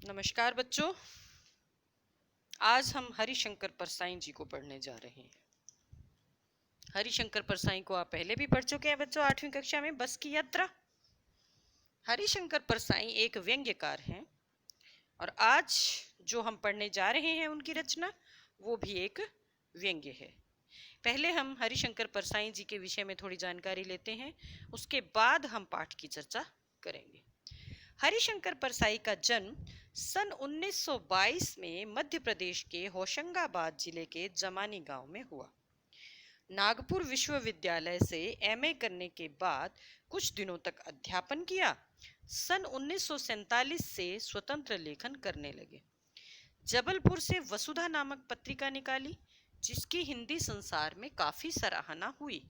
नमस्कार बच्चों। आज हम हरिशंकर परसाई जी को पढ़ने जा रहे हैं। हरिशंकर परसाई को आप पहले भी पढ़ चुके हैं बच्चों, 8वीं कक्षा में बस की यात्रा। हरिशंकर परसाई एक व्यंग्यकार हैं और आज जो हम पढ़ने जा रहे हैं उनकी रचना वो भी एक व्यंग्य है। पहले हम हरिशंकर परसाई जी के विषय में थोड़ी जानकारी लेते हैं, उसके बाद हम पाठ की चर्चा करेंगे। हरिशंकर परसाई का जन्म सन 1922 में मध्य प्रदेश के होशंगाबाद जिले के जमानी गांव में हुआ। नागपुर विश्वविद्यालय से एमए करने के बाद कुछ दिनों तक अध्यापन किया। सन 1947 से स्वतंत्र लेखन करने लगे। जबलपुर से वसुधा नामक पत्रिका निकाली, जिसकी हिंदी संसार में काफी सराहना हुई।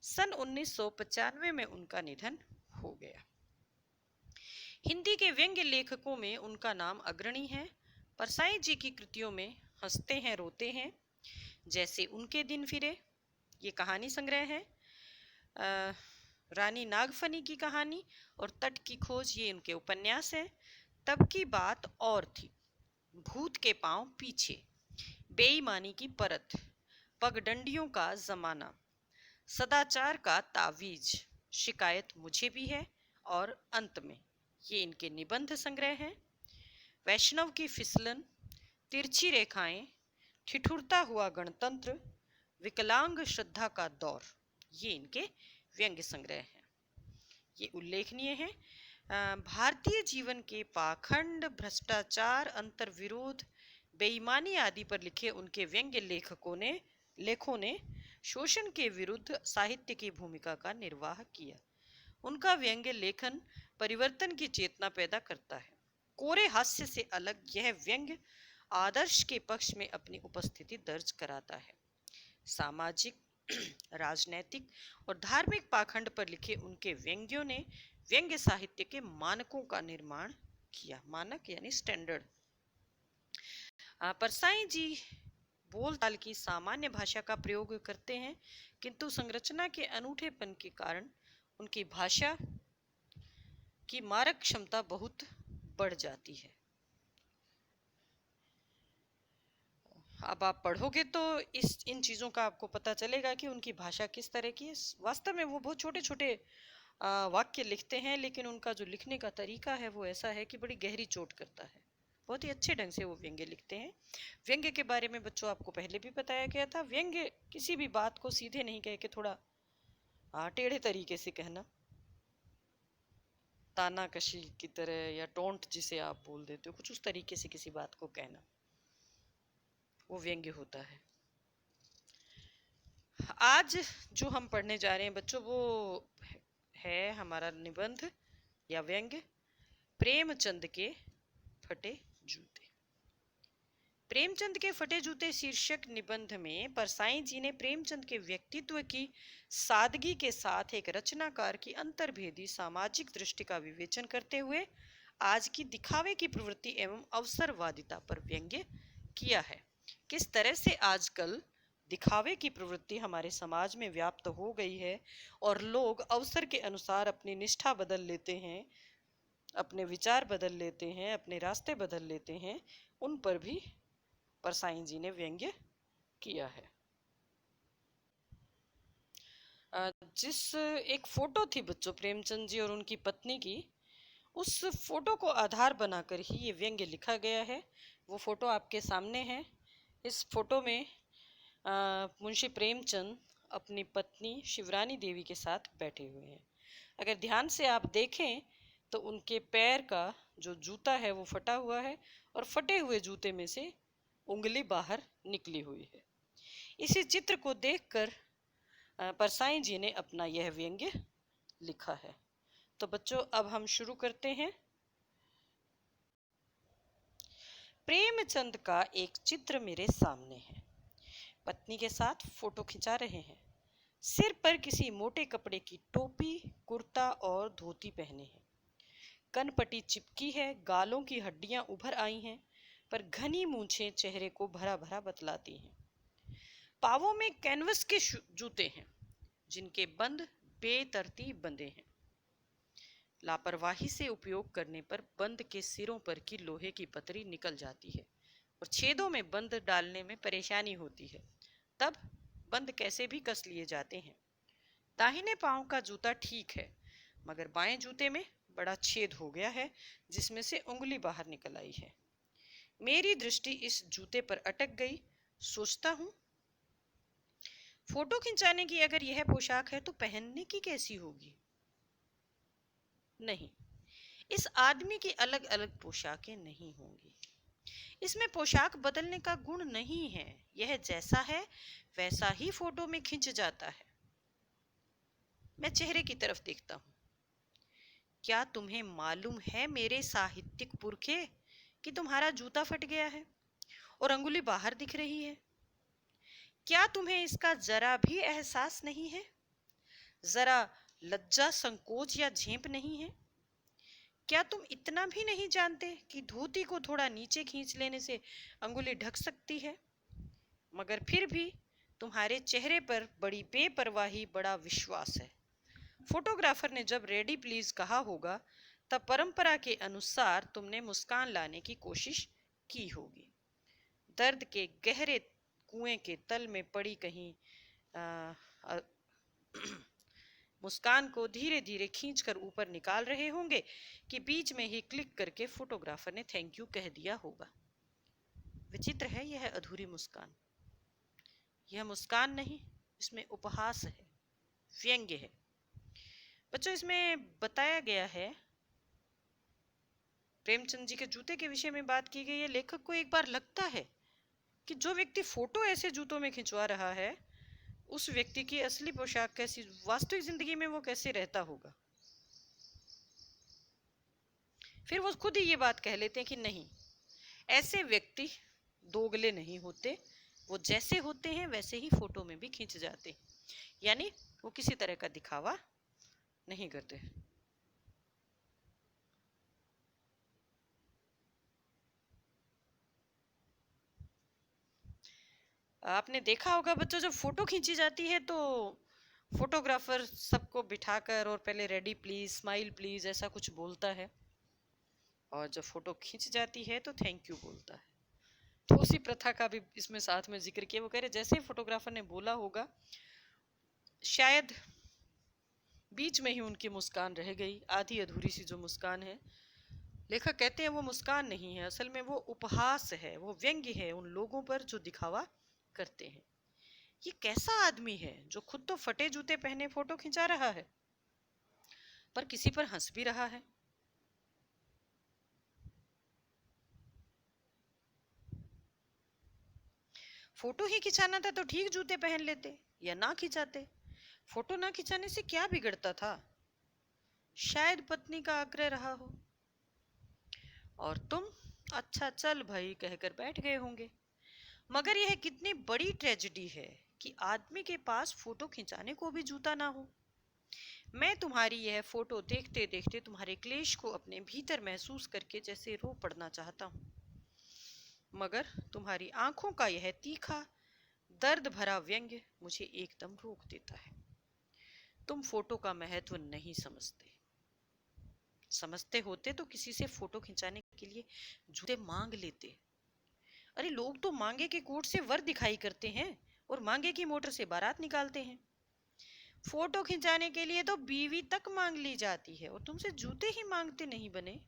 सन 1995 में उनका निधन हो गया। हिंदी के व्यंग्य लेखकों में उनका नाम अग्रणी है। परसाई जी की कृतियों में हंसते हैं रोते हैं, जैसे उनके दिन फिरे, ये कहानी संग्रह है। रानी नागफनी की कहानी और तट की खोज, ये उनके उपन्यास हैं। तब की बात और थी, भूत के पांव पीछे, बेईमानी की परत, पगडंडियों का जमाना, सदाचार का तावीज, शिकायत मुझे भी है और अंत में, ये इनके निबंध संग्रह हैं। वैष्णव की फिसलन, तिरछी रेखाएं, ठिठुरता हुआ गणतंत्र, विकलांग श्रद्धा का दौर, ये इनके व्यंग्य संग्रह हैं। ये उल्लेखनीय है। भारतीय जीवन के पाखंड, भ्रष्टाचार, अंतर्विरोध, बेईमानी आदि पर लिखे उनके व्यंग्य लेखों ने शोषण के विरुद्ध साहित्य की भूमिका का निर्वाह किया। उनका व्यंग्य लेखन परिवर्तन की चेतना पैदा करता है। कोरे हास्य से अलग यह व्यंग्य आदर्श के पक्ष में अपनी उपस्थिति दर्ज कराता है। सामाजिक, राजनैतिक और धार्मिक पाखंड पर लिखे उनके व्यंग्यों ने व्यंग्य साहित्य के मानकों का निर्माण किया। मानक यानी स्टैंडर्ड। परसाई जी बोलचाल की सामान्य भाषा का प्रयोग करते हैं, किंतु संरचना के अनूठेपन के कारण उनकी भाषा की मारक क्षमता बहुत बढ़ जाती है। अब आप पढ़ोगे तो इन चीज़ों का आपको पता चलेगा कि उनकी भाषा किस तरह की है। वास्तव में वो बहुत छोटे छोटे वाक्य लिखते हैं, लेकिन उनका जो लिखने का तरीका है वो ऐसा है कि बड़ी गहरी चोट करता है। बहुत ही अच्छे ढंग से वो व्यंग्य लिखते हैं। व्यंग्य के बारे में बच्चों आपको पहले भी बताया गया था। व्यंग्य किसी भी बात को सीधे नहीं कह के थोड़ा टेढ़े तरीके से कहना, तानाकशी की तरह या टोंट जिसे आप बोल देते हो, कुछ उस तरीके से किसी बात को कहना, वो व्यंग्य होता है। आज जो हम पढ़ने जा रहे हैं बच्चों वो है हमारा निबंध या व्यंग्य प्रेमचंद के फटे जूते। प्रेमचंद के फटे जूते शीर्षक निबंध में परसाई जी ने प्रेमचंद के व्यक्तित्व की सादगी के साथ एक रचनाकार की अंतर्भेदी सामाजिक दृष्टि का विवेचन करते हुए आज की दिखावे की प्रवृत्ति एवं अवसरवादिता पर व्यंग्य किया है। किस तरह से आजकल दिखावे की प्रवृत्ति हमारे समाज में व्याप्त हो गई है और लोग अवसर के अनुसार अपनी निष्ठा बदल लेते हैं, अपने विचार बदल लेते हैं, अपने रास्ते बदल लेते हैं, उन पर भी परसाई जी ने व्यंग्य किया है। जिस एक फोटो थी बच्चों प्रेमचंद जी और उनकी पत्नी की, उस फोटो को आधार बनाकर ही ये व्यंग्य लिखा गया है। वो फोटो आपके सामने है। इस फोटो में मुंशी प्रेमचंद अपनी पत्नी शिवरानी देवी के साथ बैठे हुए हैं। अगर ध्यान से आप देखें तो उनके पैर का जो जूता है वो फटा हुआ है और फटे हुए जूते में से उंगली बाहर निकली हुई है। इसी चित्र को देखकर परसाई जी ने अपना यह व्यंग्य लिखा है। तो बच्चों अब हम शुरू करते हैं। प्रेमचंद का एक चित्र मेरे सामने है। पत्नी के साथ फोटो खिंचा रहे हैं। सिर पर किसी मोटे कपड़े की टोपी, कुर्ता और धोती पहने हैं। कनपटी चिपकी है, गालों की हड्डियां उभर आई हैं, पर घनी मूंछें चेहरे को भरा भरा बतलाती हैं। पावों में कैनवस के जूते हैं, जिनके बंद बेतरतीब बंधे हैं। लापरवाही से उपयोग करने पर बंद के सिरों पर की लोहे की पतरी निकल जाती है और छेदों में बंद डालने में परेशानी होती है। तब बंद कैसे भी कस लिए जाते हैं। दाहिने पांव का जूता ठीक है, मगर बाएं जूते में बड़ा छेद हो गया है जिसमें से उंगली बाहर निकल आई है। मेरी दृष्टि इस जूते पर अटक गई। सोचता हूँ, फोटो खिंचाने की अगर यह पोशाक है तो पहनने की कैसी होगी? नहीं, इस आदमी की अलग अलग पोशाकें नहीं होंगी। इसमें पोशाक बदलने का गुण नहीं है। यह जैसा है वैसा ही फोटो में खिंच जाता है। मैं चेहरे की तरफ देखता हूँ। क्या तुम्हें मालूम है मेरे साहित्यिक पुरखे कि तुम्हारा जूता फट गया है और अंगुली बाहर दिख रही है? क्या तुम्हें इसका जरा भी एहसास नहीं है? जरा लज्जा, संकोच या झेप नहीं है? क्या तुम इतना भी नहीं जानते कि धोती को थोड़ा नीचे खींच लेने से अंगुली ढक सकती है? मगर फिर भी तुम्हारे चेहरे पर बड़ी बेपरवाही, बड़ा विश्वास है। फोटोग्राफर ने जब रेडी प्लीज कहा होगा तब परंपरा के अनुसार तुमने मुस्कान लाने की कोशिश की होगी। दर्द के गहरे कुएं के तल में पड़ी कहीं मुस्कान को धीरे धीरे खींचकर ऊपर निकाल रहे होंगे कि बीच में ही क्लिक करके फोटोग्राफर ने थैंक यू कह दिया होगा। विचित्र है यह अधूरी मुस्कान। यह मुस्कान नहीं, इसमें उपहास है, व्यंग्य है। बच्चों, इसमें बताया गया है, प्रेमचंद जी के जूते के विषय में बात की गई है। लेखक को एक बार लगता है कि जो व्यक्ति फोटो ऐसे जूतों में खिंचवा रहा है उस व्यक्ति की असली पोशाक कैसी, वास्तविक जिंदगी में वो कैसे रहता होगा। फिर वो खुद ही ये बात कह लेते हैं कि नहीं, ऐसे व्यक्ति दोगले नहीं होते, वो जैसे होते हैं वैसे ही फोटो में भी खींच जाते, यानी वो किसी तरह का दिखावा नहीं करते। आपने देखा होगा बच्चों, जब फोटो खींची जाती है तो फोटोग्राफर सबको बिठाकर और पहले रेडी प्लीज, स्माइल प्लीज ऐसा कुछ बोलता है, और जब फोटो खींच जाती है तो थैंक यू बोलता है। तो उसी प्रथा का भी इसमें साथ में जिक्र किया। वो कह रहे जैसे ही फोटोग्राफर ने बोला होगा, शायद बीच में ही उनकी मुस्कान रह गई, आधी अधूरी सी जो मुस्कान है। लेखक कहते हैं वो मुस्कान नहीं है, असल में वो उपहास है, वो व्यंग्य है उन लोगों पर जो दिखावा करते हैं। ये कैसा आदमी है जो खुद तो फटे जूते पहने फोटो खिंचा रहा है पर किसी पर हंस भी रहा है। फोटो ही खिंचाना था तो ठीक जूते पहन लेते या ना खिंचाते। फोटो ना खिंचाने से क्या बिगड़ता था? शायद पत्नी का आग्रह रहा हो और तुम अच्छा चल भाई कहकर बैठ गए होंगे। मगर यह कितनी बड़ी ट्रेजेडी है कि आदमी के पास फोटो खिंचाने को भी जूता ना हो। मैं तुम्हारी यह फोटो देखते देखते तुम्हारे क्लेश को अपने भीतर महसूस करके जैसे रो पड़ना चाहता हूँ, मगर तुम्हारी आंखों का यह तीखा, दर्द भरा व्यंग्य मुझे एकदम रोक देता है। तुम फोटो का महत्व नहीं समझते। समझते होते तो किसी से फोटो खिंचाने के लिए जूते मांग लेते। अरे लोग तो मांगे के कोट से वर दिखाई करते हैं और मांगे की मोटर से बारात निकालते हैं। फोटो खिंचाने के लिए तो बीवी तक मांग ली जाती है और तुमसे जूते ही मांगते नहीं बने।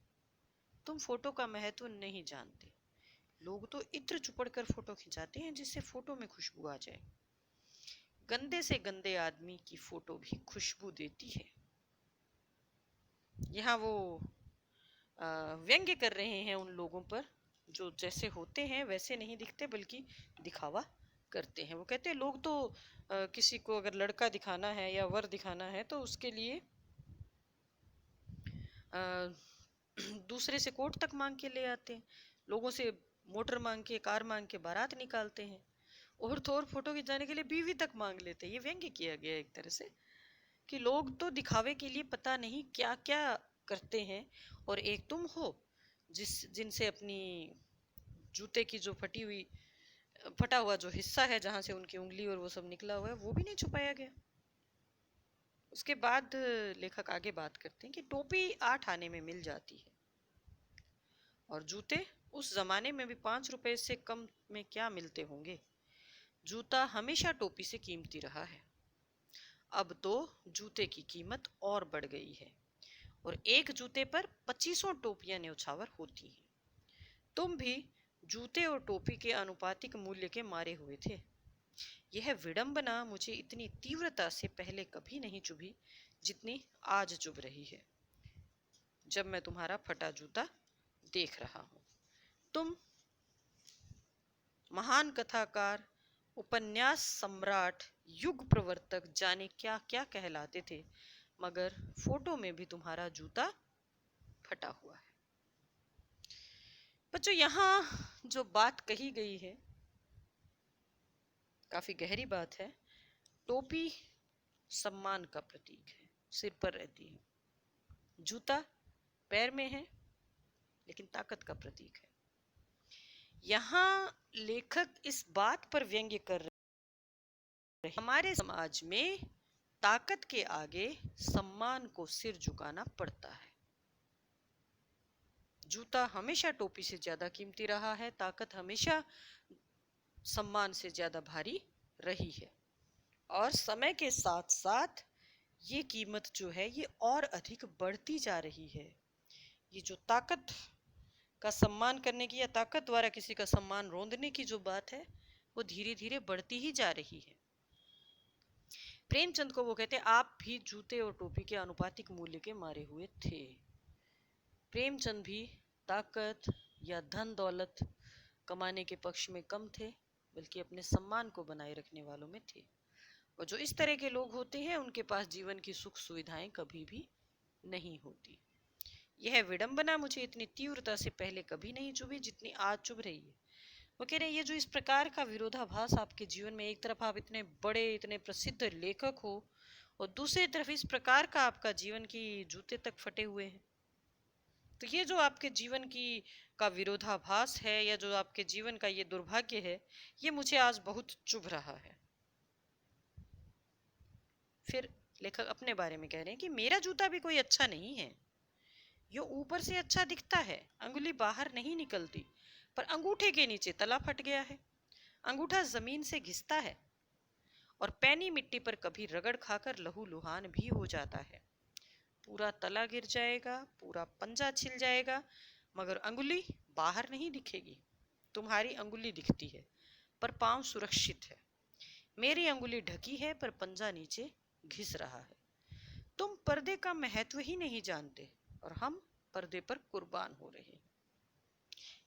तुम फोटो का महत्व नहीं जानते। लोग तो इत्र चुपड़ कर फोटो खिंचाते हैं जिससे फोटो में खुशबू आ जाए। गंदे से गंदे आदमी की फोटो भी खुशबू देती है। यहाँ वो व्यंग्य कर रहे हैं उन लोगों पर जो जैसे होते हैं वैसे नहीं दिखते बल्कि दिखावा करते हैं। वो कहते हैं लोग तो किसी को अगर लड़का दिखाना है या वर दिखाना है तो उसके लिए दूसरे से कोर्ट तक मांग के ले आते हैं, लोगों से मोटर मांग के, कार मांग के बारात निकालते हैं, और तो और फोटो खिंचाने के लिए बीवी तक मांग लेते हैं। ये व्यंग्य किया गया एक तरह से कि लोग तो दिखावे के लिए पता नहीं क्या क्या करते हैं, और एक तुम हो जिनसे अपनी जूते की जो फटा हुआ जो हिस्सा है जहां से उनकी उंगली और वो सब निकला हुआ है वो भी नहीं छुपाया गया। उसके बाद लेखक आगे बात करते हैं कि टोपी 8 आने में मिल जाती है और जूते उस जमाने में भी 5 रुपए से कम में क्या मिलते होंगे। जूता हमेशा टोपी से कीमती रहा है। अब तो जूते की कीमत और बढ़ गई है और एक जूते पर 2500 टोपियां न्यौछावर होती हैं। तुम भी जूते और टोपी के आनुपातिक मूल्य के मारे हुए थे। यह विडंबना मुझे इतनी तीव्रता से पहले कभी नहीं चुभी जितनी आज चुभ रही है, जब मैं तुम्हारा फटा जूता देख रहा हूं। तुम महान कथाकार, उपन्यास सम्राट, युग प्रवर्तक, जाने क्या क्या कहलाते थे, मगर फोटो में भी तुम्हारा जूता फटा हुआ है। बच्चों, यहाँ जो बात कही गई है काफी गहरी बात है। टोपी सम्मान का प्रतीक है, सिर पर रहती है। जूता पैर में है लेकिन ताकत का प्रतीक है। यहाँ लेखक इस बात पर व्यंग्य कर रहे, हमारे समाज में ताकत के आगे सम्मान को सिर झुकाना पड़ता है। जूता हमेशा टोपी से ज्यादा कीमती रहा है, ताकत हमेशा सम्मान से ज्यादा भारी रही है और समय के साथ साथ ये कीमत जो है ये और अधिक बढ़ती जा रही है। ये जो ताकत का सम्मान करने की या ताकत द्वारा किसी का सम्मान रोंदने की जो बात है वो धीरे धीरे बढ़ती ही जा रही है। प्रेमचंद को वो कहते हैं आप भी जूते और टोपी के आनुपातिक मूल्य के मारे हुए थे। प्रेमचंद भी ताकत या धन दौलत कमाने के पक्ष में कम थे, बल्कि अपने सम्मान को बनाए रखने वालों में थे। और जो इस तरह के लोग होते हैं उनके पास जीवन की सुख सुविधाएं कभी भी नहीं होती। यह विडंबना मुझे इतनी तीव्रता से पहले कभी नहीं चुभी जितनी आज चुभ रही है। वो कह रहे हैं ये जो इस प्रकार का विरोधाभास आपके जीवन में, एक तरफ आप इतने बड़े इतने प्रसिद्ध लेखक हो और दूसरी तरफ इस प्रकार का आपका जीवन की जूते तक फटे हुए हैं, तो ये जो आपके जीवन की का विरोधाभास है या जो आपके जीवन का ये दुर्भाग्य है, ये मुझे आज बहुत चुभ रहा है। फिर लेखक अपने बारे में कह रहे हैं कि मेरा जूता भी कोई अच्छा नहीं है। यो ऊपर से अच्छा दिखता है, अंगुली बाहर नहीं निकलती, पर अंगूठे के नीचे तला फट गया है। अंगूठा जमीन से घिसता है और पैनी मिट्टी पर कभी रगड़ खाकर लहू लुहान भी हो जाता है। पूरा तला गिर जाएगा, पूरा पंजा छिल जाएगा, मगर अंगुली बाहर नहीं दिखेगी। तुम्हारी अंगुली दिखती है पर पांव सुरक्षित है। मेरी अंगुली ढकी है पर पंजा नीचे घिस रहा है। तुम पर्दे का महत्व ही नहीं जानते और हम पर्दे पर कुर्बान हो रहे हैं।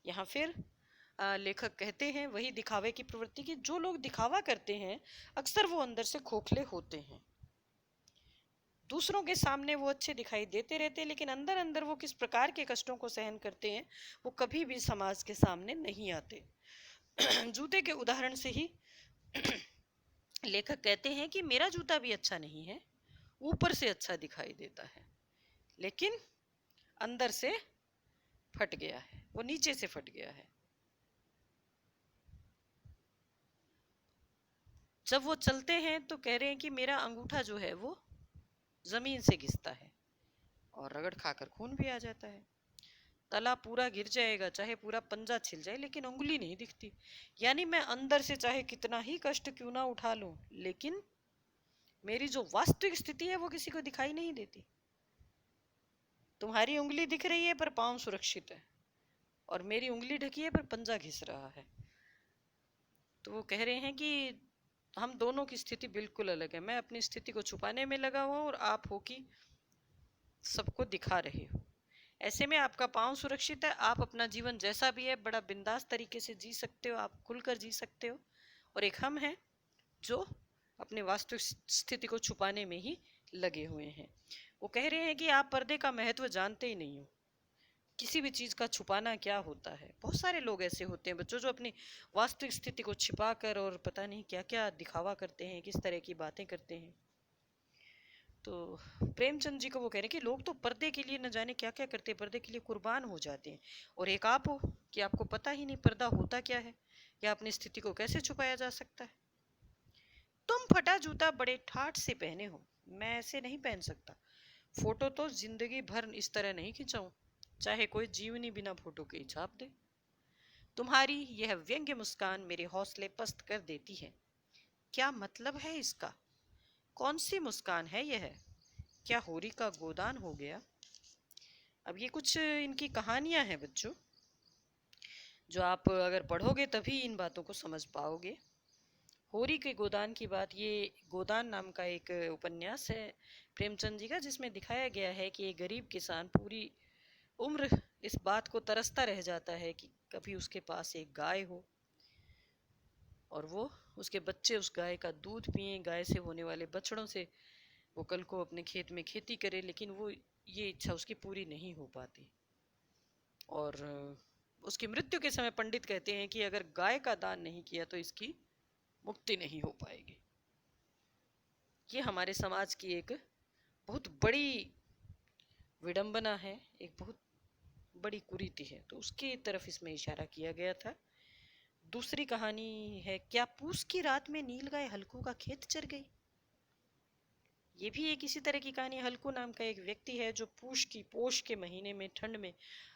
यहाँ फिर लेखक कहते हैं वही दिखावे की प्रवृत्ति की, जो लोग दिखावा करते हैं अक्सर वो अंदर से खोखले होते हैं। दूसरों के सामने वो अच्छे दिखाई देते रहते हैं, लेकिन अंदर अंदर वो किस प्रकार के कष्टों को सहन करते हैं वो कभी भी समाज के सामने नहीं आते। जूते के उदाहरण से ही लेखक कहते हैं कि मेरा जूता भी अच्छा नहीं है, ऊपर से अच्छा दिखाई देता है लेकिन अंदर से फट गया है, वो नीचे से फट गया है। जब वो चलते हैं तो कह रहे हैं कि मेरा अंगूठा जो है वो जमीन से घिसता है और रगड़ खाकर खून भी आ जाता है। तला पूरा गिर जाएगा, चाहे पूरा पंजा छिल जाए, लेकिन उंगली नहीं दिखती। यानी मैं अंदर से चाहे कितना ही कष्ट क्यों ना उठा लूं, लेकिन मेरी जो वास्तविक स्थिति है वो किसी को दिखाई नहीं देती। तुम्हारी उंगली दिख रही है पर पांव सुरक्षित है और मेरी उंगली ढकी है पर पंजा घिस रहा है। तो वो कह रहे हैं कि हम दोनों की स्थिति बिल्कुल अलग है। मैं अपनी स्थिति को छुपाने में लगा हुआ हूं और आप हो कि सबको दिखा रहे हो। ऐसे में आपका पांव सुरक्षित है, आप अपना जीवन जैसा भी है बड़ा बिंदास तरीके से जी सकते हो, आप खुलकर जी सकते हो। और एक हम हैं जो अपने वास्तविक स्थिति को छुपाने में ही लगे हुए हैं। वो कह रहे हैं कि आप पर्दे का महत्व जानते ही नहीं हो, किसी भी चीज का छुपाना क्या होता है। बहुत सारे लोग ऐसे होते हैं बच्चों जो अपनी वास्तविक स्थिति को छिपा कर और पता नहीं क्या क्या दिखावा करते हैं, किस तरह की बातें करते हैं। तो प्रेमचंद जी को वो कह रहे हैं कि लोग तो पर्दे के लिए न जाने क्या क्या करते हैं, पर्दे के लिए कुर्बान हो जाते हैं, और एक आप हो कि आपको पता ही नहीं पर्दा होता क्या है या अपनी स्थिति को कैसे छुपाया जा सकता है। तुम फटा जूता बड़े ठाठ से पहने हो, मैं ऐसे नहीं पहन सकता। फोटो तो जिंदगी भर इस तरह नहीं खिंचाऊं, चाहे कोई जीवनी बिना फोटो के ही छाप दे। तुम्हारी यह व्यंग्य मुस्कान मेरे हौसले पस्त कर देती है। क्या मतलब है इसका? कौन सी मुस्कान है यह? क्या होरी का गोदान हो गया? अब ये कुछ इनकी कहानियां हैं बच्चों, जो आप अगर पढ़ोगे तभी इन बातों को समझ पाओगे। होरी के गोदान की बात, ये गोदान नाम का एक उपन्यास है प्रेमचंद जी का, जिसमें दिखाया गया है कि एक गरीब किसान पूरी उम्र इस बात को तरसता रह जाता है कि कभी उसके पास एक गाय हो और वो उसके बच्चे उस गाय का दूध पिए, गाय से होने वाले बछड़ों से वो कल को अपने खेत में खेती करे, लेकिन वो ये इच्छा उसकी पूरी नहीं हो पाती। और उसकी मृत्यु के समय पंडित कहते हैं कि अगर गाय का दान नहीं किया तो इसकी मुक्ति नहीं हो पाएगी। ये हमारे समाज की एक बहुत बड़ी विडंबना है, एक बहुत बड़ी कुरीति है, तो उसकी तरफ इसमें इशारा किया गया था। दूसरी कहानी है, क्या पूस की रात में नील गाय हल्कू का खेत चर गई। ये भी एक इसी तरह की कहानी। हल्कू नाम का एक व्यक्ति है जो पोष के महीने में ठंड में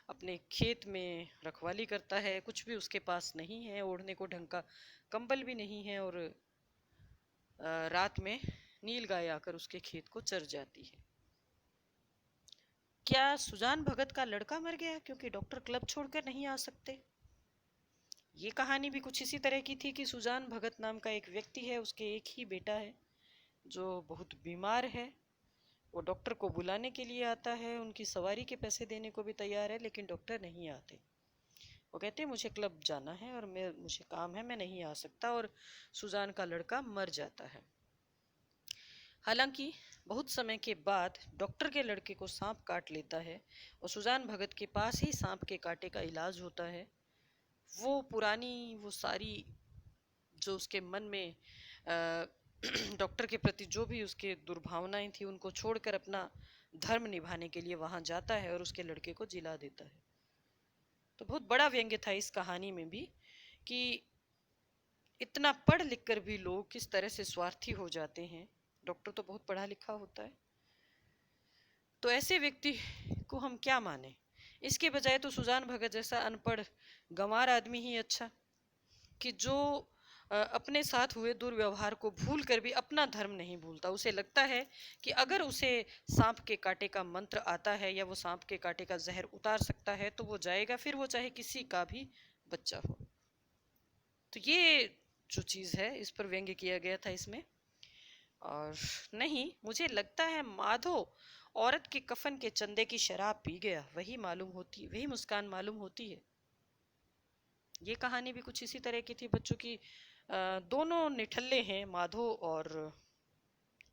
अपने खेत में रखवाली करता है। कुछ भी उसके पास नहीं है, ओढ़ने को ढंग का कंबल भी नहीं है, और रात में नील गाय आकर उसके खेत को चर जाती है। क्या सुजान भगत का लड़का मर गया क्योंकि डॉक्टर क्लब छोड़कर नहीं आ सकते। ये कहानी भी कुछ इसी तरह की थी कि सुजान भगत नाम का एक व्यक्ति है, उसके एक ही बेटा है जो बहुत बीमार है। वो डॉक्टर को बुलाने के लिए आता है, उनकी सवारी के पैसे देने को भी तैयार है, लेकिन डॉक्टर नहीं आते। वो कहते हैं मुझे क्लब जाना है और मुझे काम है, मैं नहीं आ सकता, और सुजान का लड़का मर जाता है। हालांकि बहुत समय के बाद डॉक्टर के लड़के को सांप काट लेता है और सुजान भगत के पास ही सांप के कांटे का इलाज होता है। वो पुरानी वो सारी जो उसके मन में डॉक्टर के प्रति जो भी उसके दुर्भावनाएं थी, उनको छोड़कर अपना धर्म निभाने के लिए वहां जाता है और उसके लड़के को जिला देता है। तो बहुत बड़ा व्यंग्य था इस कहानी में भी कि इतना पढ़ लिख कर भी लोग किस तरह से स्वार्थी हो जाते हैं। डॉक्टर तो बहुत पढ़ा लिखा होता है, तो ऐसे व्यक्ति को हम क्या माने। इसके बजाय तो सुजान भगत जैसा अनपढ़ गंवार आदमी ही अच्छा, कि जो अपने साथ हुए दुर्व्यवहार को भूल कर भी अपना धर्म नहीं भूलता। उसे लगता है कि अगर उसे सांप के कांटे का मंत्र आता है या वो सांप के कांटे का जहर उतार सकता है तो वो जाएगा, फिर वो चाहे किसी का भी बच्चा हो। तो ये जो चीज है, इस पर व्यंग्य किया गया था इसमें। और नहीं, मुझे लगता है माधो औरत के कफन के चंदे की शराब पी गया, वही मुस्कान मालूम होती है। ये कहानी भी कुछ इसी तरह की थी बच्चों की। दोनों निठल्ले हैं, माधो और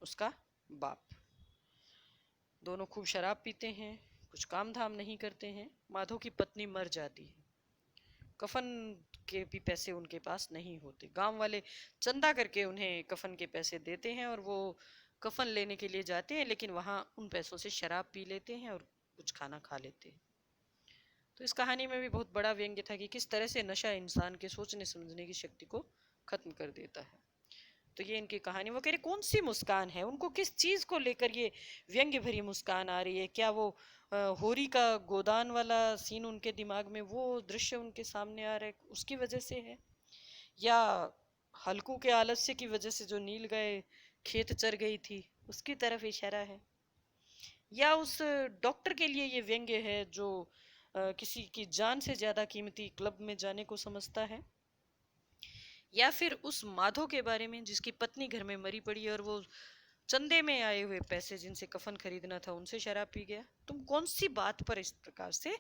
उसका बाप। दोनों खूब शराब पीते हैं, कुछ काम धाम नहीं करते हैं। माधो की पत्नी मर जाती है, कफन के भी पैसे उनके पास नहीं होते। गांव वाले चंदा करके उन्हें कफन के पैसे देते हैं और वो कफन लेने के लिए जाते हैं, लेकिन वहां उन पैसों से शराब पी लेते हैं और कुछ खाना खा लेते हैं। तो इस कहानी में भी बहुत बड़ा व्यंग्य था कि किस तरह से नशा इंसान के सोचने समझने की शक्ति को खत्म कर देता है। तो ये इनकी कहानी। वो कह रहे कौन सी मुस्कान है, उनको किस चीज को लेकर ये व्यंग्य भरी मुस्कान आ रही है। क्या वो होरी का गोदान वाला सीन उनके दिमाग में, वो दृश्य उनके सामने आ रहा है, उसकी वजह से है, या हल्कू के आलस्य की वजह से जो नील गाय खेत चर गई थी उसकी तरफ इशारा है, या उस डॉक्टर के लिए ये व्यंग्य है जो किसी की जान से ज्यादा कीमती क्लब में जाने को समझता है, या फिर उस माधो के बारे में जिसकी पत्नी घर में मरी पड़ी है और वो चंदे में आए हुए पैसे जिनसे कफन खरीदना था उनसे शराब पी गया। तुम कौन सी बात पर इस प्रकार से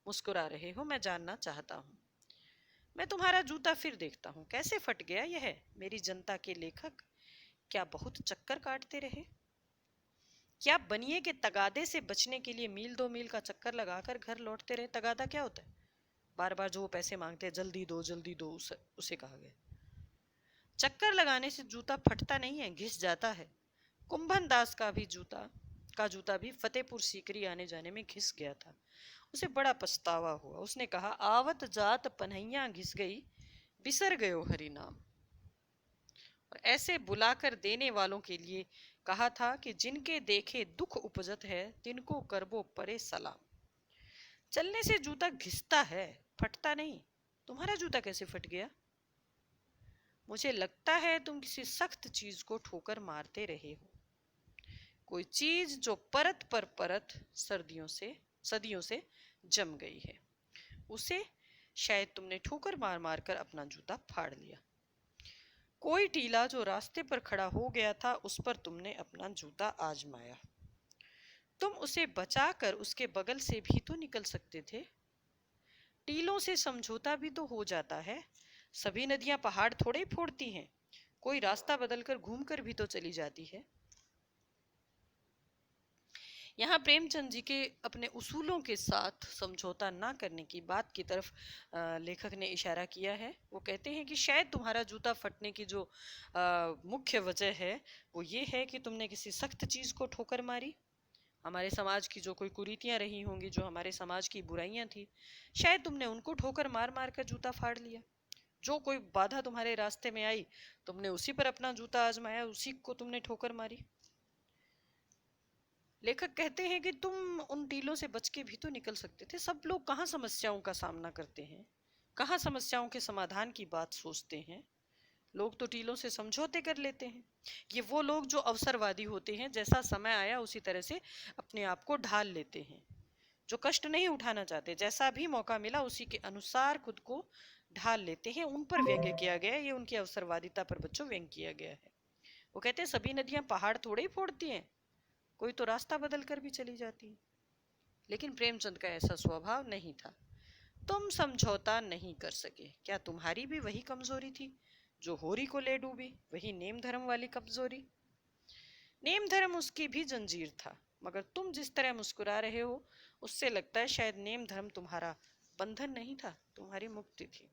मुस्कुरा रहे हो, मैं जानना चाहता हूँ। मैं तुम्हारा जूता फिर देखता हूँ कैसे फट गया यह, मेरी जनता के लेखक क्या बहुत चक्कर काटते रहे। क्या बनिए के तगादे से बचने के लिए मील 2 मील का चक्कर लगाकर घर लौटते रहे। तगादा क्या होता है? बार बार जो वो पैसे मांगते हैं, जल्दी दो, उसे कहा गया। चक्कर लगाने से जूता फटता नहीं है, घिस जाता है। कुंभन दास का जूता भी फतेहपुर सीकरी आने जाने में घिस गया था। उसे बड़ा पछतावा हुआ। उसने कहा आवत जात पन्हैया घिस गई, बिसर गयो हरि नाम। और ऐसे बुलाकर देने वालों के लिए कहा था कि जिनके देखे दुख उपजत है तिनको करबो परे सलाम। चलने से जूता घिसता है, फटता नहीं। तुम्हारा जूता कैसे फट गया? मुझे लगता है तुम किसी सख्त चीज को ठोकर मारते रहे हो। कोई चीज जो परत पर परत सदियों से जम गई है, उसे शायद तुमने ठोकर मार मार कर अपना जूता फाड़ लिया। कोई टीला जो रास्ते पर खड़ा हो गया था, उस पर तुमने अपना जूता आजमाया। तुम उसे बचाकर उसके बगल से भी तो निकल सकते थे। टीलों से समझौता भी तो हो जाता है। सभी नदियां पहाड़ थोड़े फोड़ती हैं। कोई रास्ता बदलकर घूमकर भी तो चली जाती है। यहाँ प्रेमचंद जी के अपने उसूलों के साथ समझौता ना करने की बात की तरफ लेखक ने इशारा किया है। वो कहते हैं कि शायद तुम्हारा जूता फटने की जो मुख्य वजह है वो ये है कि तुमने किसी सख्त चीज को ठोकर मारी। हमारे समाज की जो कोई कुरीतियां रही होंगी, जो हमारे समाज की बुराइयां थी, शायद तुमने उनको ठोकर मार मार कर जूता फाड़ लिया। जो कोई बाधा तुम्हारे रास्ते में आई, तुमने उसी पर अपना जूता आजमाया, उसी को तुमने ठोकर मारी। लेखक कहते हैं कि तुम उन टीलों से बच के भी तो निकल सकते थे। सब लोग कहाँ समस्याओं का सामना करते हैं, कहाँ समस्याओं के समाधान की बात सोचते हैं। लोग तो टीलों से समझौते कर लेते हैं। ये वो लोग जो अवसरवादी होते हैं, जैसा समय आया उसी तरह से अपने आप को ढाल लेते हैं। जो कष्ट नहीं उठाना चाहते, जैसा भी मौका मिला उसी के अनुसार खुद को ढाल लेते हैं, उन पर व्यंग्य किया गया है। ये उनकी अवसरवादिता पर बच्चों व्यंग्य किया गया है। वो कहते हैं सभी नदियां पहाड़ थोड़े ही फोड़ती हैं, कोई तो रास्ता बदल कर भी चली जाती है। लेकिन प्रेमचंद का ऐसा स्वभाव नहीं था। तुम समझौता नहीं कर सके। क्या तुम्हारी भी वही कमजोरी थी जो होरी को ले डूबी? वही नेम धर्म वाली कमजोरी? नेम धर्म उसकी भी जंजीर था, मगर तुम जिस तरह मुस्कुरा रहे हो उससे लगता है शायद नेम धर्म तुम्हारा बंधन नहीं था, तुम्हारी मुक्ति थी।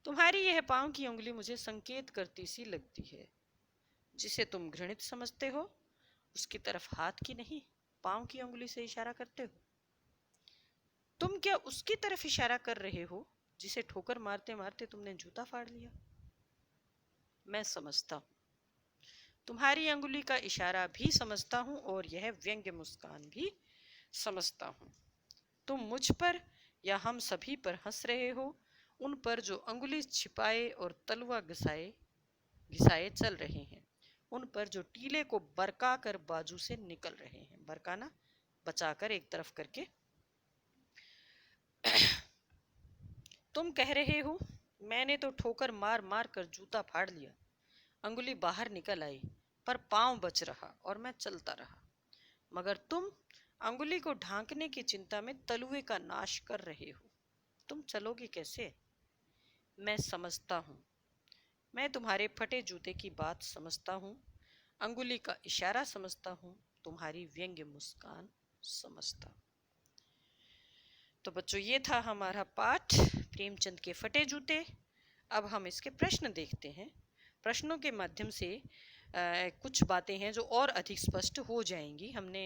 तुम्हारी यह पांव की उंगली मुझे संकेत करती सी लगती है। जिसे तुम घृणित समझते हो उसकी तरफ हाथ की नहीं, पांव की उंगली से इशारा करते हो। तुम क्या उसकी तरफ इशारा कर रहे हो जिसे ठोकर मारते मारते तुमने जूता फाड़ लिया? मैं समझता हूं, तुम्हारी अंगुली का इशारा भी समझता हूं और यह व्यंग्य मुस्कान भी समझता हूं। तुम मुझ पर या हम सभी पर हंस रहे हो, उन पर जो अंगुली छिपाए और तलवा घिसाए घिसाए चल रहे हैं, उन पर जो टीले को बरका कर बाजू से निकल रहे हैं। बरकाना, बचाकर एक तरफ करके। तुम कह रहे हो मैंने तो ठोकर मार मार कर जूता फाड़ लिया। अंगुली बाहर निकल आई पर पांव बच रहा और मैं चलता रहा। मगर तुम अंगुली को ढांकने की चिंता में तलुए का नाश कर रहे हो। तुम चलोगे कैसे? मैं समझता हूं, मैं तुम्हारे फटे जूते की बात समझता हूं, अंगुली का इशारा समझता हूं, तुम्हारी व्यंग्य मुस्कान समझता हूं। तो बच्चों, ये था हमारा पाठ प्रेमचंद के फटे जूते। अब हम इसके प्रश्न देखते हैं। प्रश्नों के माध्यम से कुछ बातें हैं जो और अधिक स्पष्ट हो जाएंगी। हमने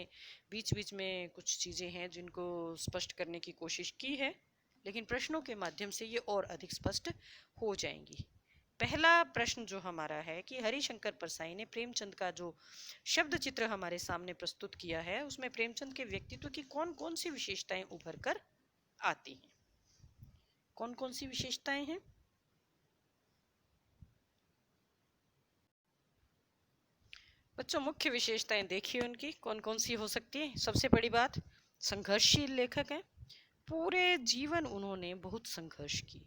बीच बीच में कुछ चीज़ें हैं जिनको स्पष्ट करने की कोशिश की है, लेकिन प्रश्नों के माध्यम से ये और अधिक स्पष्ट हो जाएंगी। पहला प्रश्न जो हमारा है कि हरिशंकर परसाई ने प्रेमचंद का जो शब्द चित्र हमारे सामने प्रस्तुत किया है, उसमें प्रेमचंद के व्यक्तित्व की कौन कौन सी विशेषताएं उभर कर आती हैं? कौन कौन सी विशेषताएं हैं? बच्चों, मुख्य विशेषताएं देखिए उनकी कौन कौन सी हो सकती है। सबसे बड़ी बात, संघर्षशील लेखक हैं। पूरे जीवन उन्होंने बहुत संघर्ष की।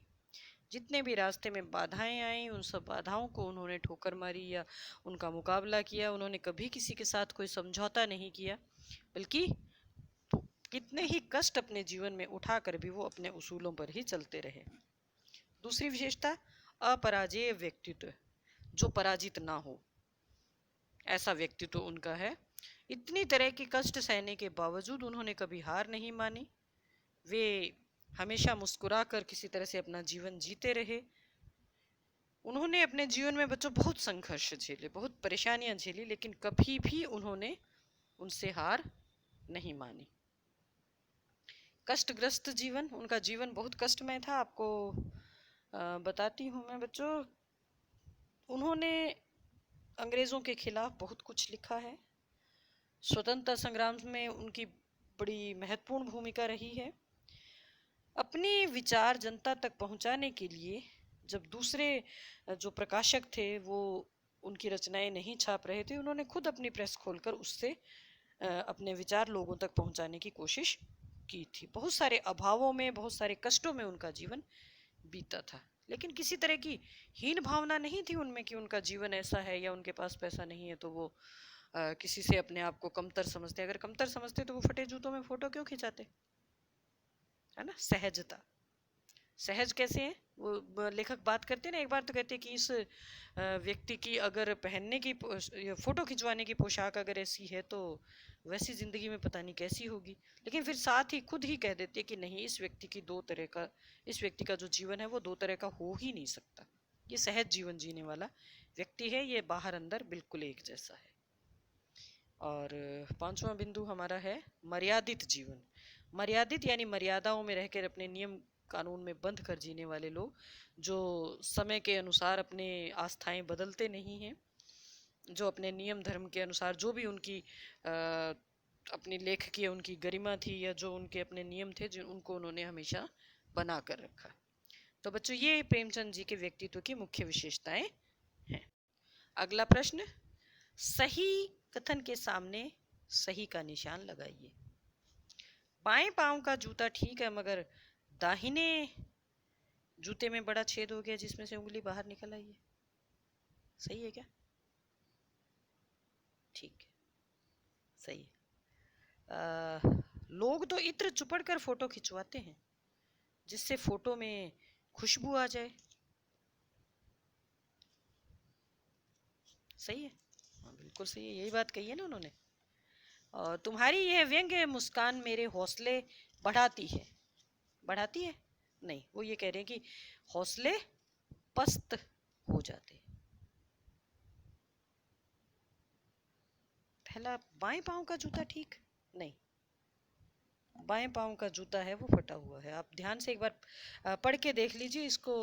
जितने भी रास्ते में बाधाएं आई, उन सब बाधाओं को उन्होंने ठोकर मारी या उनका मुकाबला किया। उन्होंने कभी किसी के साथ कोई समझौता नहीं किया, बल्कि तो कितने ही कष्ट अपने जीवन में उठाकर भी वो अपने उसूलों पर ही चलते रहे। दूसरी विशेषता, अपराजेय व्यक्तित्व, जो पराजित ना हो, ऐसा व्यक्तित्व उनका है। इतनी तरह की कष्ट सहने के बावजूद उन्होंने कभी हार नहीं मानी। वे हमेशा मुस्कुरा कर किसी तरह से अपना जीवन जीते रहे। उन्होंने अपने जीवन में बच्चों बहुत संघर्ष झेले, बहुत परेशानियां झेली, लेकिन कभी भी उन्होंने उनसे हार नहीं मानी। कष्टग्रस्त जीवन, उनका जीवन बहुत कष्टमय था। आपको बताती हूँ मैं बच्चों, उन्होंने अंग्रेजों के खिलाफ बहुत कुछ लिखा है। स्वतंत्रता संग्राम में उनकी बड़ी महत्वपूर्ण भूमिका रही है। अपने विचार जनता तक पहुंचाने के लिए जब दूसरे जो प्रकाशक थे वो उनकी रचनाएं नहीं छाप रहे थे, उन्होंने खुद अपनी प्रेस खोलकर उससे अपने विचार लोगों तक पहुंचाने की कोशिश की थी। बहुत सारे अभावों में, बहुत सारे कष्टों में उनका जीवन बीता था, लेकिन किसी तरह की हीन भावना नहीं थी उनमें कि उनका जीवन ऐसा है या उनके पास पैसा नहीं है तो वो किसी से अपने आप को कमतर समझते। अगर कमतर समझते तो वो फटे जूतों में फोटो क्यों खिंचाते, है ना। सहजता, सहज कैसे है वो लेखक बात करते हैं ना। एक बार तो कहते हैं कि इस व्यक्ति की अगर पहनने की फोटो खिंचवाने की पोशाक अगर ऐसी है तो वैसी जिंदगी में पता नहीं कैसी होगी। लेकिन फिर साथ ही खुद ही कह देते हैं कि नहीं, इस व्यक्ति की दो तरह का, इस व्यक्ति का जो जीवन है वो दो तरह का हो ही नहीं सकता। ये सहज जीवन जीने वाला व्यक्ति है, ये बाहर अंदर बिल्कुल एक जैसा है। और पांचवा बिंदु हमारा है मर्यादित जीवन। मर्यादित यानी मर्यादाओं में रहकर अपने नियम कानून में बंध कर जीने वाले लोग, जो समय के अनुसार अपने आस्थाएं बदलते नहीं हैं, जो अपने नियम धर्म के अनुसार जो भी उनकी अपनी लेखकीय उनकी गरिमा थी या जो उनके अपने नियम थे जो उनको उन्होंने हमेशा बना कर रखा। तो बच्चों ये प्रेमचंद जी के व्यक्तित्व की मुख्य विशेषताएं हैं। अगला प्रश्न, सही कथन के सामने सही का निशान लगाइए। बाएं पांव का जूता ठीक है मगर दाहिने जूते में बड़ा छेद हो गया जिसमें से उंगली बाहर निकल आई है, सही है क्या? ठीक है, सही है। लोग तो इत्र चुपड़ कर फोटो खिंचवाते हैं जिससे फोटो में खुशबू आ जाए, सही है? हाँ बिल्कुल सही है, यही बात कही है ना उन्होंने। और तुम्हारी यह व्यंग्य मुस्कान मेरे हौसले बढ़ाती है, बढ़ाती है नहीं, वो ये कह रहे हैं कि हौसले पस्त हो जाते। पहला बाएं पांव का जूता ठीक नहीं, बाएं पांव का जूता है वो फटा हुआ है। आप ध्यान से एक बार पढ़ के देख लीजिए इसको,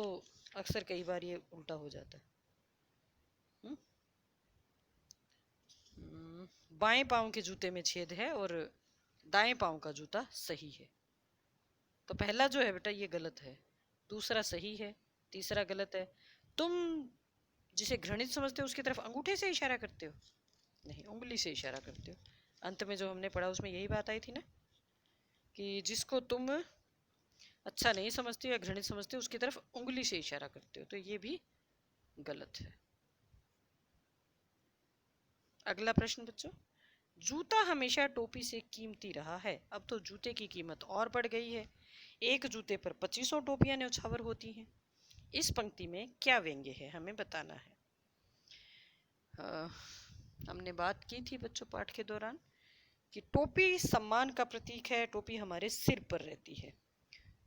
अक्सर कई बार ये उल्टा हो जाता है। बाएं पांव के जूते में छेद है और दाएं पांव का जूता सही है। तो पहला जो है बेटा ये गलत है, दूसरा सही है, तीसरा गलत है। तुम जिसे घृणित समझते हो उसकी तरफ अंगूठे से इशारा करते हो, नहीं उंगली से इशारा करते हो। अंत में जो हमने पढ़ा उसमें यही बात आई थी ना कि जिसको तुम अच्छा नहीं समझते हो या घृणित समझते हो उसकी तरफ उंगली से इशारा करते हो, तो ये भी गलत है। अगला प्रश्न बच्चों, जूता हमेशा टोपी से कीमती रहा है, अब तो जूते की कीमत और बढ़ गई है। एक जूते पर 2500 टोपियां न्यौछावर होती हैं। इस पंक्ति में क्या व्यंग्य है हमें बताना है। हमने बात की थी बच्चों पाठ के दौरान कि टोपी सम्मान का प्रतीक है, टोपी हमारे सिर पर रहती है,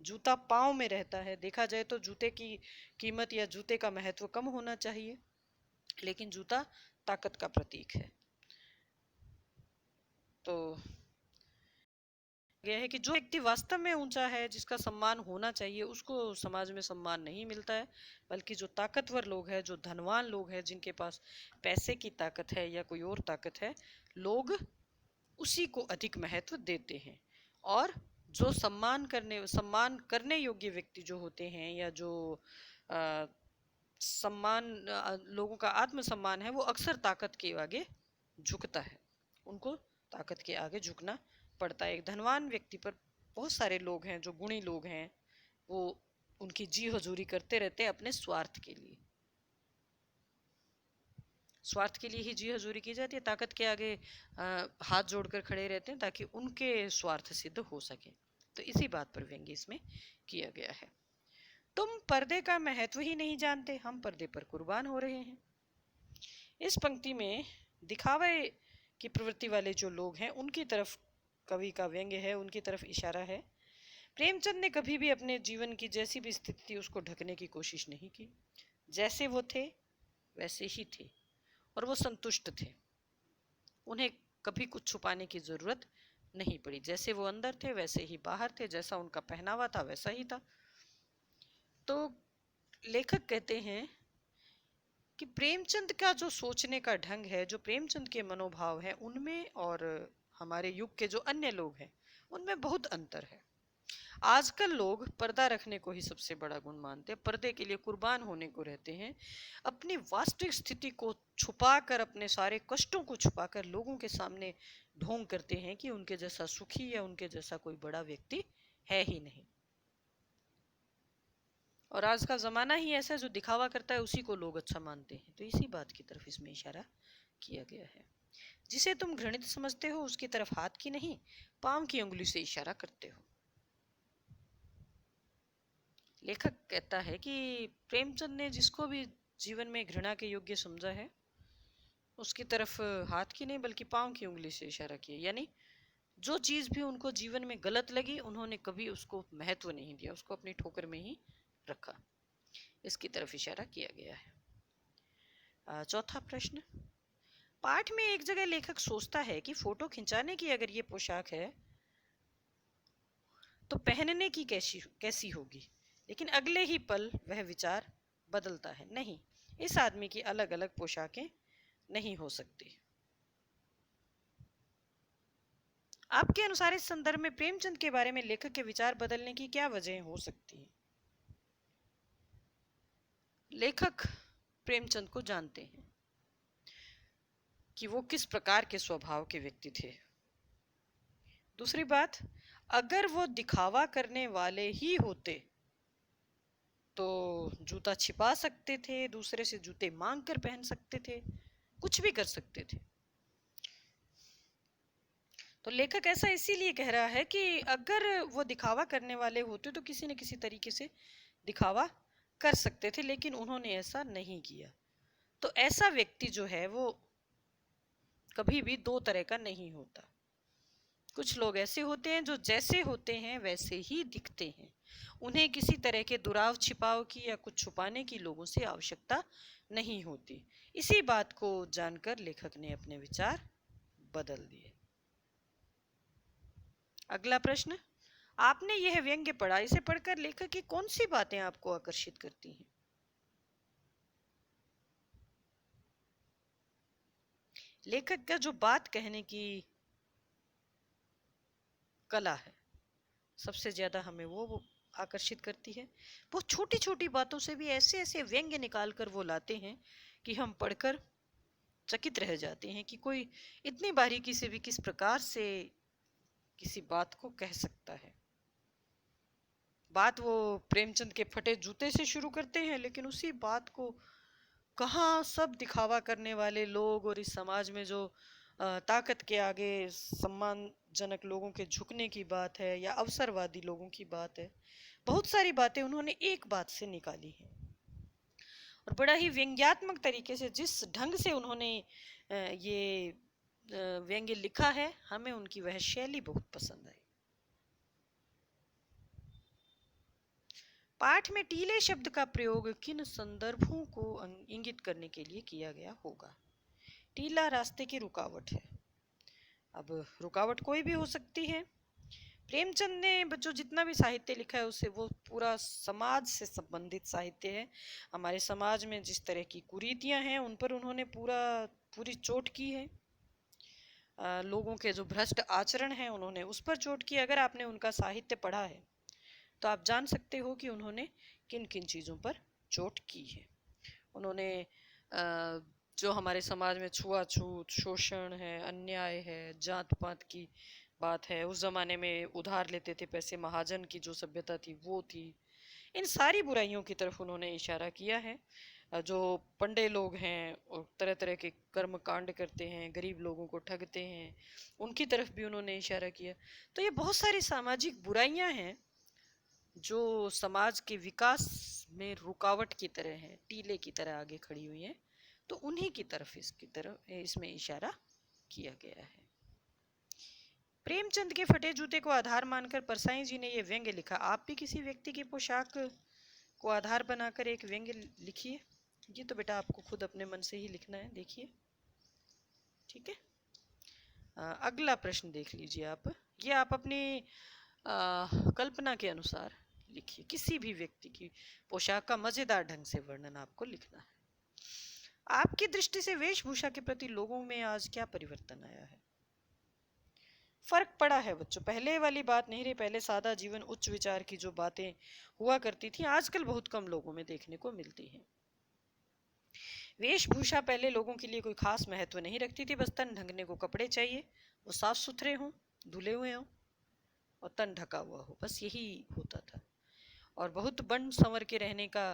जूता पाँव में रहता है। देखा जाए तो जूते की कीमत या जूते का महत्व कम होना चाहिए, लेकिन जूता ताकत का प्रतीक है। तो यह है कि जो व्यक्ति वास्तव में ऊंचा है, जिसका सम्मान होना चाहिए, उसको समाज में सम्मान नहीं मिलता है, बल्कि जो ताकतवर लोग हैं, जो धनवान लोग हैं, जिनके पास पैसे की ताकत है या कोई और ताकत है, लोग उसी को अधिक महत्व देते हैं। और जो सम्मान करने योग्य व्यक्ति जो होते हैं या जो सम्मान लोगों का आत्मसम्मान है, वो अक्सर ताकत के आगे झुकता है, उनको ताकत के आगे झुकना पड़ता है। एक धनवान व्यक्ति पर बहुत सारे लोग हैं जो गुणी लोग हैं, वो उनकी जी हजूरी करते रहते हैं अपने स्वार्थ के लिए, स्वार्थ के लिए ही जी हजूरी की जाती है। ताकत के आगे हाथ जोड़कर खड़े रहते हैं ताकि उनके स्वार्थ सिद्ध हो सके। तो इसी बात पर व्यंग्य इसमें किया गया है। तुम पर्दे का महत्व ही नहीं जानते, हम पर्दे पर कुर्बान हो रहे हैं। इस पंक्ति में दिखावे की प्रवृत्ति वाले जो लोग हैं उनकी तरफ कवि का व्यंग्य है, उनकी तरफ इशारा है। प्रेमचंद ने कभी भी अपने जीवन की जैसी भी स्थिति थी उसको ढकने की कोशिश नहीं की, जैसे वो थे वैसे ही थे और वो संतुष्ट थे, उन्हें कभी कुछ छुपाने की जरूरत नहीं पड़ी। जैसे वो अंदर थे वैसे ही बाहर थे, जैसा उनका पहनावा था वैसा ही था। तो लेखक कहते हैं कि प्रेमचंद का जो सोचने का ढंग है, जो प्रेमचंद के मनोभाव है, उनमें और हमारे युग के जो अन्य लोग हैं उनमें बहुत अंतर है। आजकल लोग पर्दा रखने को ही सबसे बड़ा गुण मानते हैं, पर्दे के लिए कुर्बान होने को रहते हैं, अपनी वास्तविक स्थिति को छुपाकर, अपने सारे कष्टों को छुपाकर लोगों के सामने ढोंग करते हैं कि उनके जैसा सुखी या उनके जैसा कोई बड़ा व्यक्ति है ही नहीं। और आज का जमाना ही ऐसा है, जो दिखावा करता है उसी को लोग अच्छा मानते हैं। तो इसी बात की तरफ इसमें इशारा किया गया है। जिसे तुम घृणित समझते हो उसकी तरफ हाथ की नहीं, पांव की उंगली से इशारा करते हो। लेखक कहता है कि प्रेमचंद ने जिसको भी जीवन में घृणा के योग्य समझा है उसकी तरफ हाथ की नहीं बल्कि पांव की उंगली से इशारा किया। यानी जो चीज भी उनको जीवन में गलत लगी उन्होंने कभी उसको महत्व नहीं दिया, उसको अपनी ठोकर में ही रखा। इसकी तरफ इशारा किया गया है। चौथा प्रश्न, पाठ में एक जगह लेखक सोचता है कि फोटो खिंचाने की अगर ये पोशाक है तो पहनने की कैसी कैसी होगी, लेकिन अगले ही पल वह विचार बदलता है, नहीं, इस आदमी की अलग अलग पोशाकें नहीं हो सकती। आपके अनुसार इस संदर्भ में प्रेमचंद के बारे में लेखक के विचार बदलने की क्या वजह हो सकती है? लेखक प्रेमचंद को जानते हैं कि वो किस प्रकार के स्वभाव के व्यक्ति थे। दूसरी बात, अगर वो दिखावा करने वाले ही होते तो जूता छिपा सकते थे, दूसरे से जूते मांग कर पहन सकते थे, कुछ भी कर सकते थे। तो लेखक ऐसा इसीलिए कह रहा है कि अगर वो दिखावा करने वाले होते तो किसी न किसी तरीके से दिखावा कर सकते थे, लेकिन उन्होंने ऐसा नहीं किया। तो ऐसा व्यक्ति जो है वो कभी भी दो तरह का नहीं होता। कुछ लोग ऐसे होते हैं जो जैसे होते हैं वैसे ही दिखते हैं, उन्हें किसी तरह के दुराव छिपाव की या कुछ छुपाने की लोगों से आवश्यकता नहीं होती। इसी बात को जानकर लेखक ने अपने विचार बदल दिए। अगला प्रश्न, आपने यह व्यंग्य पढ़ा, इसे पढ़कर लेखक की कौन सी बातें आपको आकर्षित करती हैं? लेखक का जो बात कहने की कला है सबसे ज्यादा हमें वो आकर्षित करती है। वो छोटी छोटी बातों से भी ऐसे ऐसे व्यंग्य निकाल कर वो लाते हैं कि हम पढ़कर चकित रह जाते हैं कि कोई इतनी बारीकी से भी किस प्रकार से किसी बात को कह सकता है। बात वो प्रेमचंद के फटे जूते से शुरू करते हैं, लेकिन उसी बात को कहाँ सब दिखावा करने वाले लोग और इस समाज में जो ताकत के आगे सम्मानजनक लोगों के झुकने की बात है या अवसरवादी लोगों की बात है, बहुत सारी बातें उन्होंने एक बात से निकाली हैं। और बड़ा ही व्यंग्यात्मक तरीके से जिस ढंग से उन्होंने ये व्यंग्य लिखा है, हमें उनकी वह शैली बहुत पसंद आई। पाठ में टीले शब्द का प्रयोग किन संदर्भों को इंगित करने के लिए किया गया होगा? टीला रास्ते की रुकावट है। अब रुकावट कोई भी हो सकती है। प्रेमचंद ने बच्चों जितना भी साहित्य लिखा है उसे वो पूरा समाज से संबंधित साहित्य है। हमारे समाज में जिस तरह की कुरीतियां हैं उन पर उन्होंने पूरी चोट की है। लोगों के जो भ्रष्ट आचरण है उन्होंने उस पर चोट की। अगर आपने उनका साहित्य पढ़ा है तो आप जान सकते हो कि उन्होंने किन किन चीज़ों पर चोट की है। उन्होंने जो हमारे समाज में छुआछूत, शोषण है, अन्याय है, जात पात की बात है, उस जमाने में उधार लेते थे पैसे, महाजन की जो सभ्यता थी वो थी, इन सारी बुराइयों की तरफ उन्होंने इशारा किया है। जो पंडे लोग हैं और तरह तरह के कर्म कांड करते हैं, गरीब लोगों को ठगते हैं, उनकी तरफ भी उन्होंने इशारा किया। तो ये बहुत सारी सामाजिक बुराइयां हैं जो समाज के विकास में रुकावट की तरह है, टीले की तरह आगे खड़ी हुई है। तो उन्हीं की तरफ इसमें इशारा किया गया है। प्रेमचंद के फटे जूते को आधार मानकर परसाई जी ने यह व्यंग्य लिखा। आप भी किसी व्यक्ति की पोशाक को आधार बनाकर एक व्यंग्य लिखिए। ये तो बेटा आपको खुद अपने मन से ही लिखना है, देखिए, ठीक है। अगला प्रश्न देख लीजिए आप। ये आप अपनी कल्पना के अनुसार लिखिए। किसी भी व्यक्ति की पोशाक का मजेदार ढंग से वर्णन आपको लिखना है। आपकी दृष्टि से वेशभूषा के प्रति लोगों में आज क्या परिवर्तन आया है? फर्क पड़ा है बच्चों, पहले वाली बात नहीं रही। पहले सादा जीवन, उच्च विचार की जो बातें हुआ करती थी, आजकल बहुत कम लोगों में देखने को मिलती है। वेशभूषा पहले लोगों के लिए कोई खास महत्व नहीं रखती थी, बस तन ढकने को कपड़े चाहिए, वो साफ सुथरे हों, धुले हुए हों और तन ढका हुआ हो, बस यही होता था। और बहुत बन संवर के रहने का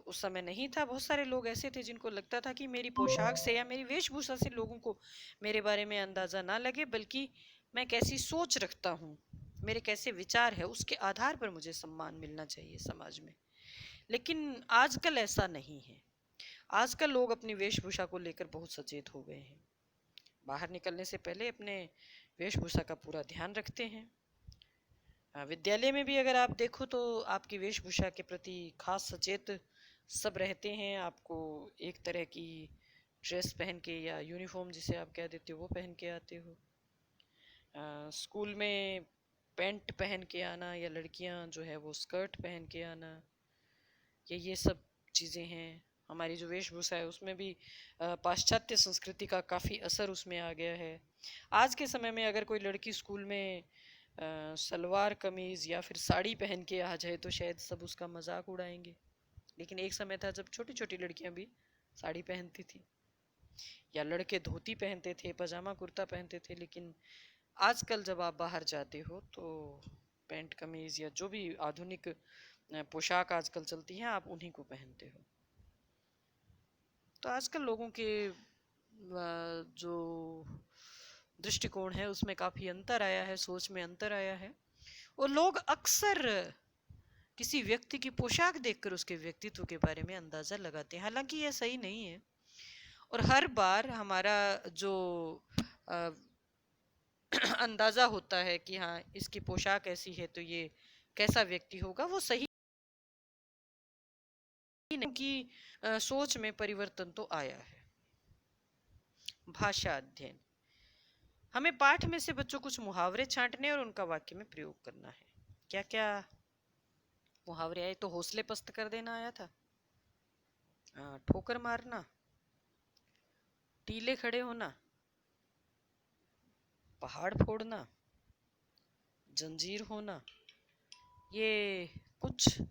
उस समय नहीं था। बहुत सारे लोग ऐसे थे जिनको लगता था कि मेरी पोशाक से या मेरी वेशभूषा से लोगों को मेरे बारे में अंदाजा ना लगे, बल्कि मैं कैसी सोच रखता हूँ, मेरे कैसे विचार है, उसके आधार पर मुझे सम्मान मिलना चाहिए समाज में। लेकिन आजकल ऐसा नहीं है। आजकल लोग अपनी वेशभूषा को लेकर बहुत सचेत हो गए हैं। बाहर निकलने से पहले अपने वेशभूषा का पूरा ध्यान रखते हैं। विद्यालय में भी अगर आप देखो तो आपकी वेशभूषा के प्रति खास सचेत सब रहते हैं। आपको एक तरह की ड्रेस पहन के या यूनिफॉर्म जिसे आप कह देते हो वो पहन के आते हो। स्कूल में पैंट पहन के आना या लड़कियां जो है वो स्कर्ट पहन के आना, ये सब चीज़ें हैं। हमारी जो वेशभूषा है उसमें भी पाश्चात्य संस्कृति का काफ़ी असर उसमें आ गया है। आज के समय में अगर कोई लड़की स्कूल में सलवार कमीज या फिर साड़ी पहन के आ जाए तो शायद सब उसका मजाक उड़ाएंगे। लेकिन एक समय था जब छोटी छोटी लड़कियां भी साड़ी पहनती थी या लड़के धोती पहनते थे, पजामा कुर्ता पहनते थे। लेकिन आजकल जब आप बाहर जाते हो तो पैंट कमीज या जो भी आधुनिक पोशाक आजकल चलती हैं आप उन्हीं को पहनते हो। तो आजकल लोगों के जो दृष्टिकोण है उसमें काफ़ी अंतर आया है, सोच में अंतर आया है। और लोग अक्सर किसी व्यक्ति की पोशाक देखकर उसके व्यक्तित्व के बारे में अंदाजा लगाते हैं, हालांकि यह सही नहीं है। और हर बार हमारा जो अंदाजा होता है कि हाँ इसकी पोशाक ऐसी है तो ये कैसा व्यक्ति होगा, वो सही नहीं। कि सोच में परिवर्तन तो आया है। भाषा अध्ययन, हमें पाठ में से बच्चों कुछ मुहावरे छांटने और उनका वाक्य में प्रयोग करना है। क्या क्या मुहावरे आए? तो हौसले पस्त कर देना आया था, ठोकर मारना, टीले खड़े होना, पहाड़ फोड़ना, जंजीर होना, ये कुछ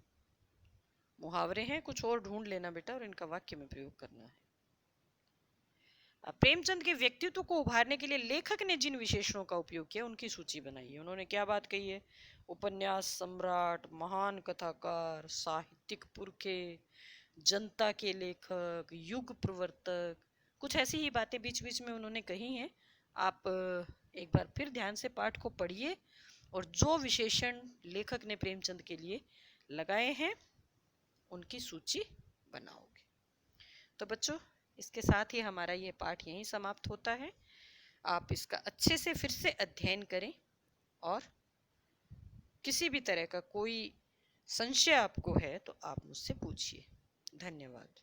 मुहावरे हैं। कुछ और ढूंढ लेना बेटा और इनका वाक्य में प्रयोग करना है। प्रेमचंद के व्यक्तित्व को उभारने के लिए लेखक ने जिन विशेषणों का उपयोग किया उनकी सूची बनाइए। उन्होंने क्या बात कही है? उपन्यास सम्राट, महान कथाकार, साहित्यिक पुरखे, जनता के लेखक, युग प्रवर्तक, कुछ ऐसी ही बातें बीच बीच में उन्होंने कही हैं। आप एक बार फिर ध्यान से पाठ को पढ़िए और जो विशेषण लेखक ने प्रेमचंद के लिए लगाए हैं उनकी सूची बनाओगे। तो बच्चों इसके साथ ही हमारा ये पाठ यहीं समाप्त होता है। आप इसका अच्छे से फिर से अध्ययन करें और किसी भी तरह का कोई संशय आपको है तो आप मुझसे पूछिए। धन्यवाद।